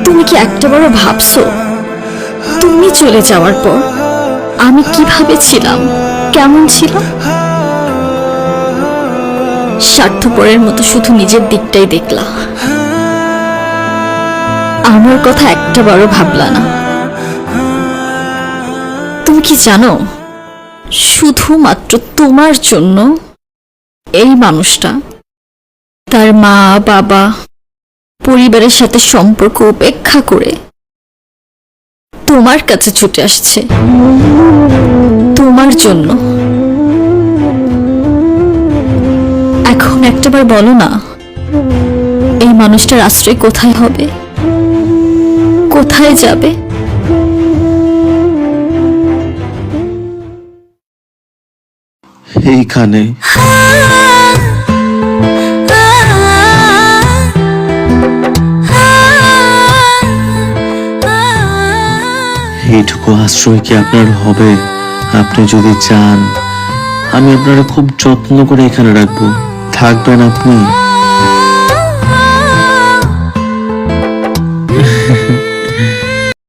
তুমি কি একটাবারও ভাবছো তুমি চলে যাওয়ার পর আমি কিভাবে ছিলাম, কেমন ছিলাম? স্বার্থপরের মতো শুধু নিজের দিকটাই দেখলা, আমার কথা একটাবারও ভাবলা না। তুমি কি জানো, শুধুমাত্র তোমার জন্য এই মানুষটা তার মা বাবা পরিবারের সাথে সম্পর্ক উপেক্ষা করে তোমার কাছে ছুটে আসছে, তোমার জন্য। এখন একটাবার বলো না, এই মানুষটার আশ্রয় কোথায় হবে, কোথায় যাবে? এইখানে। এইটুকু আশ্রয় কি আপনার হবে? আপনি যদি চান আমি আপনারা খুব যত্ন করে এখানে রাখবো, থাকবেন আপনি।